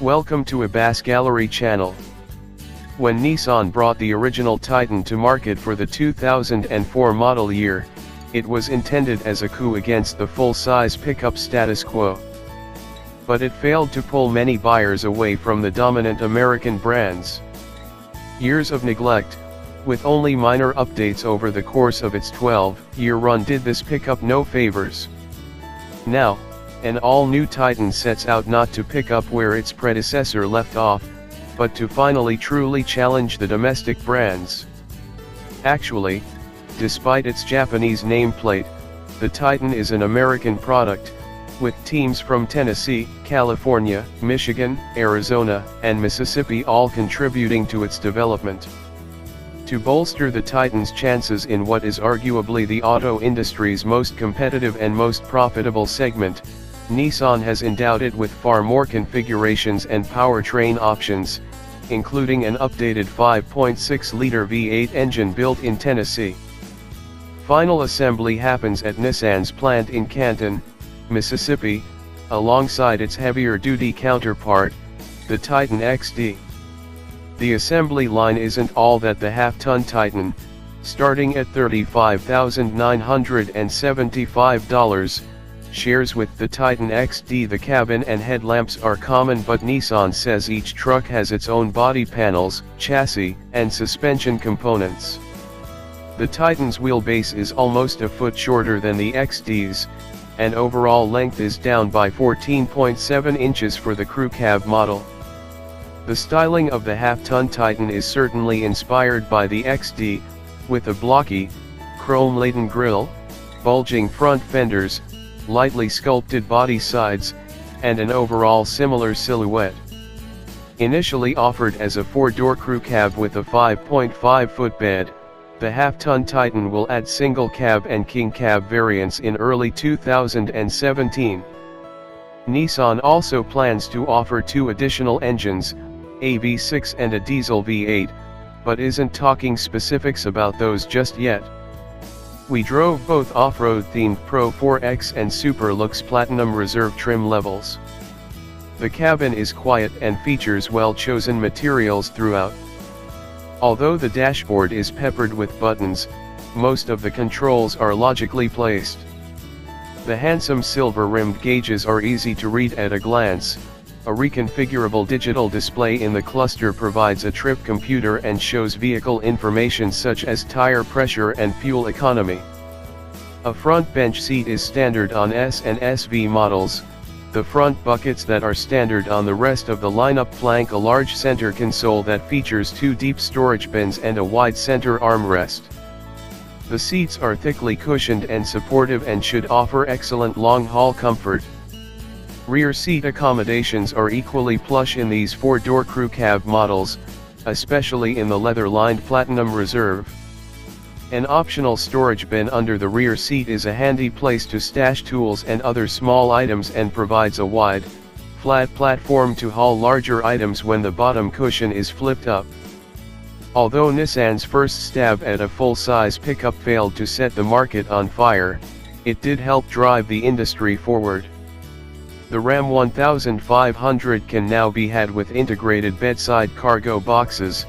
Welcome to Ebas Gallery channel. When Nissan brought the original Titan to market for the 2004 model year, it was intended as a coup against the full-size pickup status quo. But it failed to pull many buyers away from the dominant American brands. Years of neglect, with only minor updates over the course of its 12-year run, did this pickup no favors. Now, an all-new Titan sets out not to pick up where its predecessor left off, but to finally truly challenge the domestic brands. Actually, despite its Japanese nameplate, the Titan is an American product, with teams from Tennessee, California, Michigan, Arizona, and Mississippi all contributing to its development. To bolster the Titan's chances in what is arguably the auto industry's most competitive and most profitable segment, Nissan has endowed it with far more configurations and powertrain options, including an updated 5.6-liter V8 engine built in Tennessee. Final assembly happens at Nissan's plant in Canton, Mississippi, alongside its heavier-duty counterpart, the Titan XD. The assembly line isn't all that the half-ton Titan, starting at $35,975, shares with the Titan XD. The cabin and headlamps are common, but Nissan says each truck has its own body panels, chassis, and suspension components. The Titan's wheelbase is almost a foot shorter than the XD's, and overall length is down by 14.7 inches for the Crew Cab model. The styling of the half-ton Titan is certainly inspired by the XD, with a blocky, chrome-laden grille, bulging front fenders, lightly sculpted body sides, and an overall similar silhouette. Initially offered as a 4-door crew cab with a 5.5-foot bed, the half-ton Titan will add single cab and king cab variants in early 2017. Nissan also plans to offer 2 additional engines, a V6 and a diesel V8, but isn't talking specifics about those just yet. We drove both off-road themed Pro 4X and Super Lux Platinum Reserve trim levels. The cabin is quiet and features well-chosen materials throughout. Although the dashboard is peppered with buttons, most of the controls are logically placed. The handsome silver-rimmed gauges are easy to read at a glance. A reconfigurable digital display in the cluster provides a trip computer and shows vehicle information such as tire pressure and fuel economy. A front bench seat is standard on S and SV models. The front buckets that are standard on the rest of the lineup flank a large center console that features 2 deep storage bins and a wide center armrest. The seats are thickly cushioned and supportive and should offer excellent long-haul comfort. Rear seat accommodations are equally plush in these 4-door crew cab models, especially in the leather-lined Platinum Reserve. An optional storage bin under the rear seat is a handy place to stash tools and other small items and provides a wide, flat platform to haul larger items when the bottom cushion is flipped up. Although Nissan's first stab at a full-size pickup failed to set the market on fire, it did help drive the industry forward. The Ram 1500 can now be had with integrated bedside cargo boxes,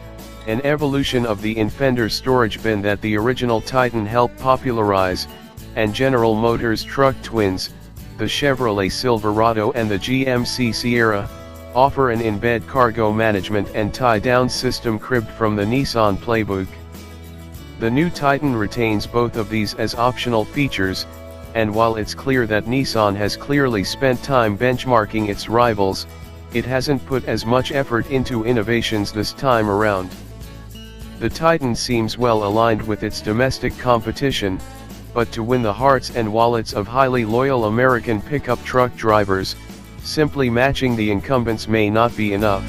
an evolution of the in-fender storage bin that the original Titan helped popularize, and General Motors truck twins, the Chevrolet Silverado and the GMC Sierra, offer an in-bed cargo management and tie-down system cribbed from the Nissan playbook. The new Titan retains both of these as optional features, and while it's clear that Nissan has clearly spent time benchmarking its rivals, it hasn't put as much effort into innovations this time around. The Titan seems well aligned with its domestic competition, but to win the hearts and wallets of highly loyal American pickup truck drivers, simply matching the incumbents may not be enough.